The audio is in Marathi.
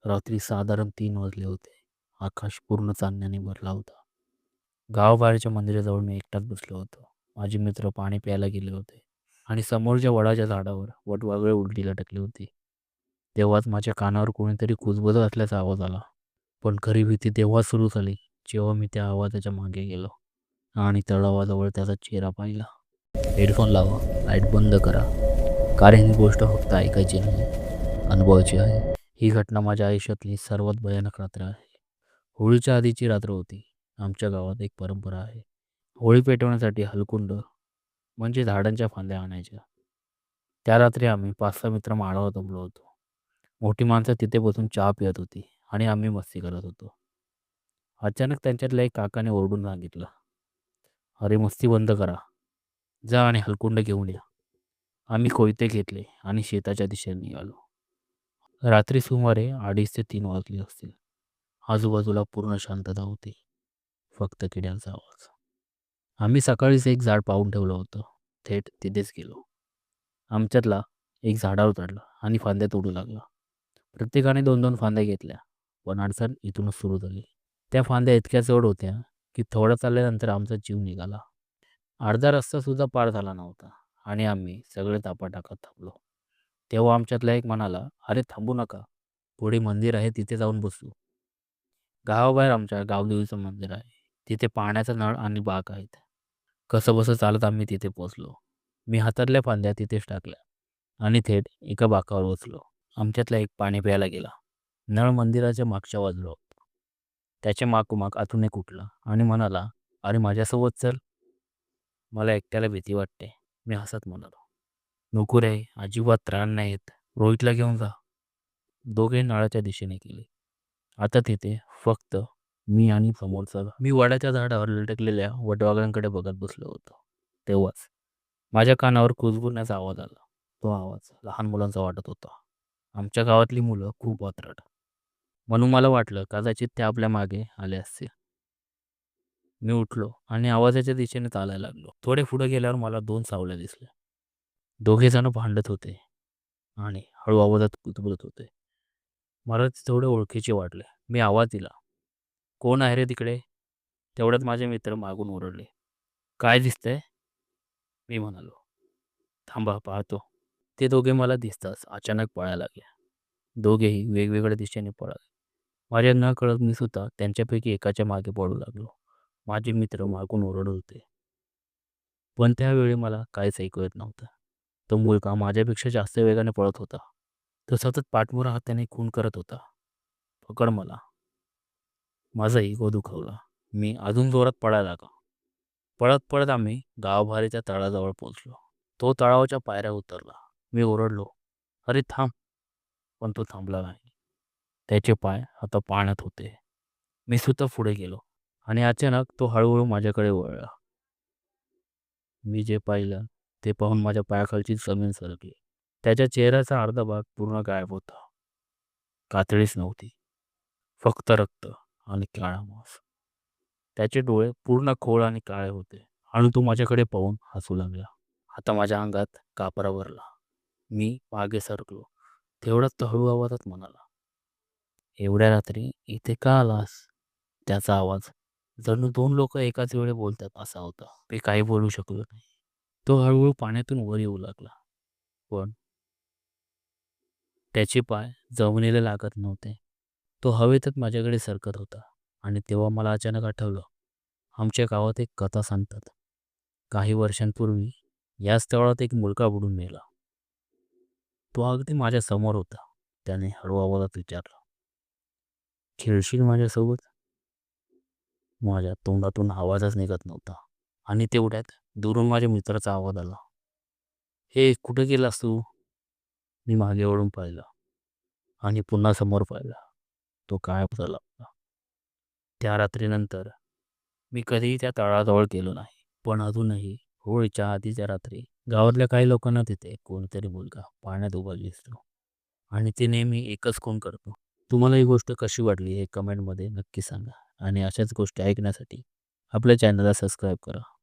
रात्री साधारण 3 वाजले होते. आकाश पूर्ण चांदण्याने भरला होता. गावाबाहेरच्या मंदिराजवळ मी एकटाच बसलो होतो. माझे मित्र पाणी प्यायला गेले होते आणि समोरच्या वडाच्या झाडावर वटवाघळे उलटी लटकली होती. तेव्हाच माझ्या कानावर कोणीतरी कुजबुजत असल्याचा आवाज आला. पण खरी भीती तेव्हा सुरू झाली जेव्हा मी त्या आवाजाच्या मागे गेलो आणि तळावाजवळ त्याचा चेहरा पाहिला. हेडफोन लावा, लाईट बंद करा, कारण ही गोष्ट फक्त ऐकायची नाही, अनुभवायची आहे. ही घटना माझ्या आयुष्यातली सर्वात भयानक रात्र आहे. होळीच्या आधीची रात्र होती. आमच्या गावात एक परंपरा आहे. होळी पेटवण्यासाठी हलकुंड म्हणजे झाडांच्या फांद्या आणायच्या. त्या रात्री आम्ही 5-6 मित्र माळावर जमलो होतो. मोठी माणसं तिथे बसून चहा पित होती आणि आम्ही मस्ती करत होतो. अचानक त्यांच्यातल्या एक काकाने ओरडून सांगितलं, "अरे मस्ती बंद करा. जा आणि हलकुंड घेऊन या." आम्ही कोयते घेतले आणि शेताच्या दिशेने निघालो. रात्री सुमारे 2:30 ते 3 वाजले असतील. आजूबाजूला पूर्ण शांतता होती. फक्त किड्यांचा आवाज. आम्ही सकाळीच एक झाड पाहून ठेवलं होतं. थेट तिथेच गेलो. आमच्यातला एक झाडावर चढला आणि फांद्या तोडू लागला. प्रत्येकाने 2-2 फांद्या घेतल्या. पण अडचण इथूनच सुरू झाली. त्या फांद्या इतक्या जड होत्या की थोडं चालल्यानंतर आमचा जीव निघाला. अर्धा रस्ता सुद्धा पार झाला नव्हता आणि आम्ही सगळे तापा टाकत थांबलो. तेव्हा आमच्यातला एक म्हणाला, "अरे थांबू नका. पुढे मंदिर आहे, तिथे जाऊन बसू." गावाबाहेर आमच्या गावदेवीचं मंदिर आहे. तिथे पाण्याचा नळ आणि बाग आहेत. कसंबसं चालत आम्ही तिथे पोहोचलो. मी हातातल्या फांद्या तिथेच टाकल्या आणि थेट एका बाकावर बसलो. आमच्यातला एक पाणी प्यायला गेला. नळ मंदिराच्या मागच्या बाजूला होता. त्याच्या मागोमाग अजून एक उठला आणि म्हणाला, "अरे माझ्यासोबत चल." मला एकट्याला भीती वाटते, मी हसत म्हणालो. "नको रे, अजिबात त्राण नाही येत. रोहितला घेऊन जा." दोघे नळाच्या दिशेने गेले. आता तिथे फक्त मी आणि समोरचा मी वडाच्या झाडावर लटकलेल्या वटवाघळांकडे बघत बसलो होतो. तेव्हाच माझ्या कानावर कुजबुजण्याचा आवाज आला. तो आवाज लहान मुलांचा वाटत होता. आमच्या गावातली मुलं खूप वात्रट, म्हणून मला वाटलं कदाचित ते आपल्या मागे आले असतील. मी उठलो आणि आवाजाच्या दिशेने चालायला लागलो. थोडे पुढे गेल्यावर मला 2 सावल्या दिसल्या. दोघे जण भांडत होते आणि हळू आवाजात कुजबुजत होते. मला ते थोडे ओळखीचे वाटले. मी आवाज दिला, "कोण आहे रे तिकडे?" तेवढ्यात माझे मित्र मागून ओरडले, "काय दिसतंय?" मी म्हणालो, "थांबा पाहतो." ते दोघे मला दिसताच अचानक पळायला लागले. दोघेही वेगवेगळ्या दिशेने पळाले. माझ्या नकळत मी सुद्धा त्यांच्यापैकी एकाच्या मागे पळू लागलो. माझे मित्र मागून ओरडत होते. पण त्यावेळी मला काहीच ऐकू येत नव्हतं. तो मुलगा माझ्यापेक्षा जास्त वेगाने पळत होता. तो सतत पाठमोरा हाताने खून करत होता. "पकड मला." माझा इगो दुखावला. मी अजून जोरात पळायला लागलो. पळत पळत आम्ही गावभारीच्या तळाजवळ पोहोचलो. तो तळावाच्या पायऱ्या उतरला. मी ओरडलो, "अरे थांब." पण तो थांबला नाही. त्याचे पाय आता पाण्यात होते. मी सुद्धा पुढे गेलो आणि अचानक तो हळूहळू माझ्याकडे वळला. मी जे पाहिलं ते पाहून माझ्या पायाखालची जमीन सरकली. त्याच्या चेहऱ्याचा अर्धा भाग पूर्ण गायब होता. कातडीच नव्हती, फक्त रक्त आणि काळा मांस. त्याचे डोळे पूर्ण खोल आणि काळे होते आणि तो माझ्याकडे पाहून हसू लागला. आता माझ्या अंगात कापरा भरला. मी मागे सरकलो. तेवढ्यात तो हळू आवाजात म्हणाला, "एवढ्या रात्री इथे का आलास?" त्याचा आवाज जणू 2 लोक एकाच वेळी बोलतात असा होता. मी काही बोलू शकलो नाही. तो हळूहळू पाण्यातून वर येऊ लागला. पण त्याचे पाय जमिनीला लागत नव्हते. तो हवेतच माझ्याकडे सरकत होता आणि तेव्हा मला अचानक आठवलं, आमच्या गावात एक कथा सांगतात. काही वर्षांपूर्वी याच तळात एक मुलगा बुडून मेला. तो अगदी माझ्या समोर होता. त्याने हळू आवाजात विचारलं, "खेळशील माझ्यासोबत?" माझ्या तोंडातून आवाजच निघत नव्हता आणि तेवढ्यात दुरून माझ्या मित्राचा आवाज आला, "हे कुठे गेलास तू?" मी मागे वळून पाहिलं आणि पुन्हा समोर पाहिलं. तो गायब झाला होता. त्या रात्रीनंतर मी कधीही त्या तळाजवळ गेलो नाही. पण अजूनही होळीच्या आधीच्या रात्री गावातल्या काही लोकांना तिथे कोणतरी मुलगा पाण्यात उभा दिसतो आणि ते नेहमी एकच खून करतो. तुम्हाला ही गोष्ट कशी वाटली हे कमेंटमध्ये नक्की सांगा आणि अशाच गोष्टी ऐकण्यासाठी आपल्या चॅनलला सबस्क्राईब करा.